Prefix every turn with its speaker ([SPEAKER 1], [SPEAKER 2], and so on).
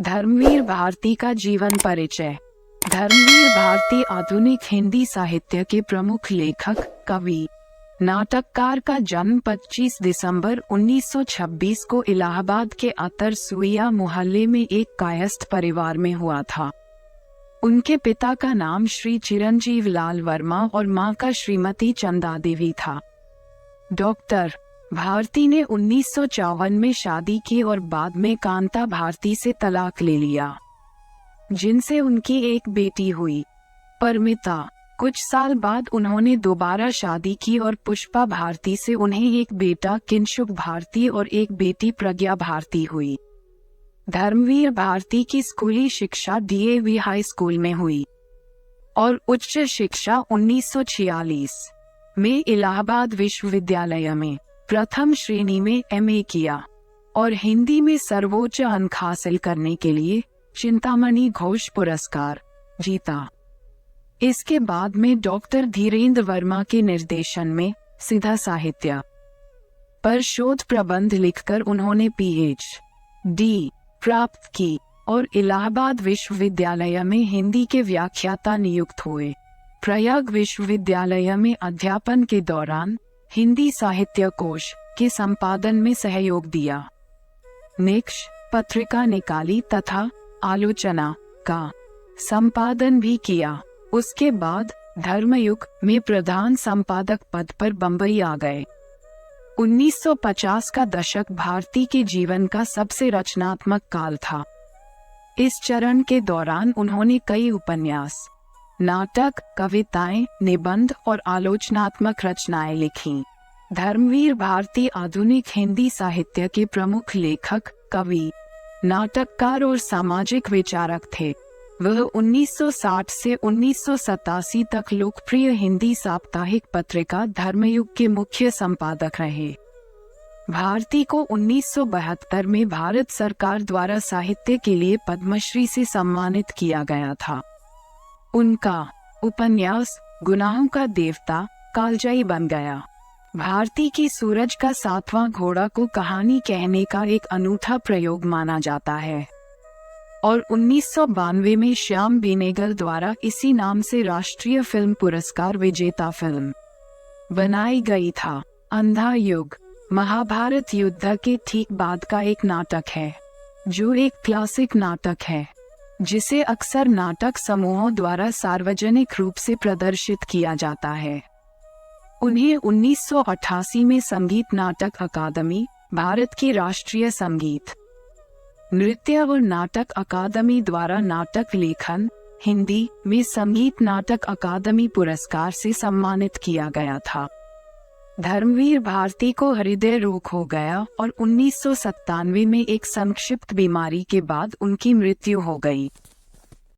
[SPEAKER 1] धर्मवीर भारती का जीवन परिचय। धर्मवीर भारती आधुनिक हिंदी साहित्य के प्रमुख लेखक, कवि, नाटककार का जन्म 25 दिसंबर 1926 को इलाहाबाद के अतरसुइया मोहल्ले में एक कायस्थ परिवार में हुआ था। उनके पिता का नाम श्री चिरंजीव लाल वर्मा और मां का श्रीमती चंदा देवी था। डॉक्टर भारती ने 1954 में शादी की और बाद में कांता भारती से तलाक ले लिया, जिनसे उनकी एक बेटी हुई, परमिता। कुछ साल बाद उन्होंने दोबारा शादी की और पुष्पा भारती से उन्हें एक बेटा किंशुक भारती और एक बेटी प्रज्ञा भारती हुई। धर्मवीर भारती की स्कूली शिक्षा DAV हाई स्कूल में हुई और उच्च शिक्षा 1946 में इलाहाबाद विश्वविद्यालय में प्रथम श्रेणी में MA किया और हिंदी में सर्वोच्च अंक हासिल करने के लिए चिंतामणि घोष पुरस्कार जीता। इसके बाद में डॉक्टर धीरेन्द्र वर्मा के निर्देशन में सीधा साहित्य पर शोध प्रबंध लिखकर उन्होंने PhD प्राप्त की और इलाहाबाद विश्वविद्यालय में हिंदी के व्याख्याता नियुक्त हुए। प्रयाग विश्वविद्यालय में अध्यापन के दौरान हिंदी साहित्य कोश के संपादन में सहयोग दिया। निक्ष पत्रिका निकाली तथा आलोचना का संपादन भी किया। उसके बाद धर्मयुग में प्रधान संपादक पद पर बंबई आ गए। 1950 का दशक भारती के जीवन का सबसे रचनात्मक काल था। इस चरण के दौरान उन्होंने कई उपन्यास, नाटक, कविताएं, निबंध और आलोचनात्मक रचनाएं लिखीं। धर्मवीर भारती आधुनिक हिंदी साहित्य के प्रमुख लेखक, कवि, नाटककार और सामाजिक विचारक थे। वह 1960 से 1987 तक लोकप्रिय हिंदी साप्ताहिक पत्रिका धर्मयुग के मुख्य संपादक रहे। भारती को 1972 में भारत सरकार द्वारा साहित्य के लिए पद्मश्री से सम्मानित किया गया था। उनका उपन्यास गुनाहों का देवता कालजयी बन गया। भारती की सूरज का 7वां घोड़ा को कहानी कहने का एक अनूठा प्रयोग माना जाता है और 1992 में श्याम बेनेगल द्वारा इसी नाम से राष्ट्रीय फिल्म पुरस्कार विजेता फिल्म बनाई गई था। अंधा युग महाभारत युद्ध के ठीक बाद का एक नाटक है, जो एक क्लासिक नाटक है जिसे अक्सर नाटक समूहों द्वारा सार्वजनिक रूप से प्रदर्शित किया जाता है। उन्हें 1988 में संगीत नाटक अकादमी, भारत की राष्ट्रीय संगीत, नृत्य और नाटक अकादमी द्वारा नाटक लेखन हिंदी में संगीत नाटक अकादमी पुरस्कार से सम्मानित किया गया था। धर्मवीर भारती को हृदय रोग हो गया और 1997 में एक संक्षिप्त बीमारी के बाद उनकी मृत्यु हो गई।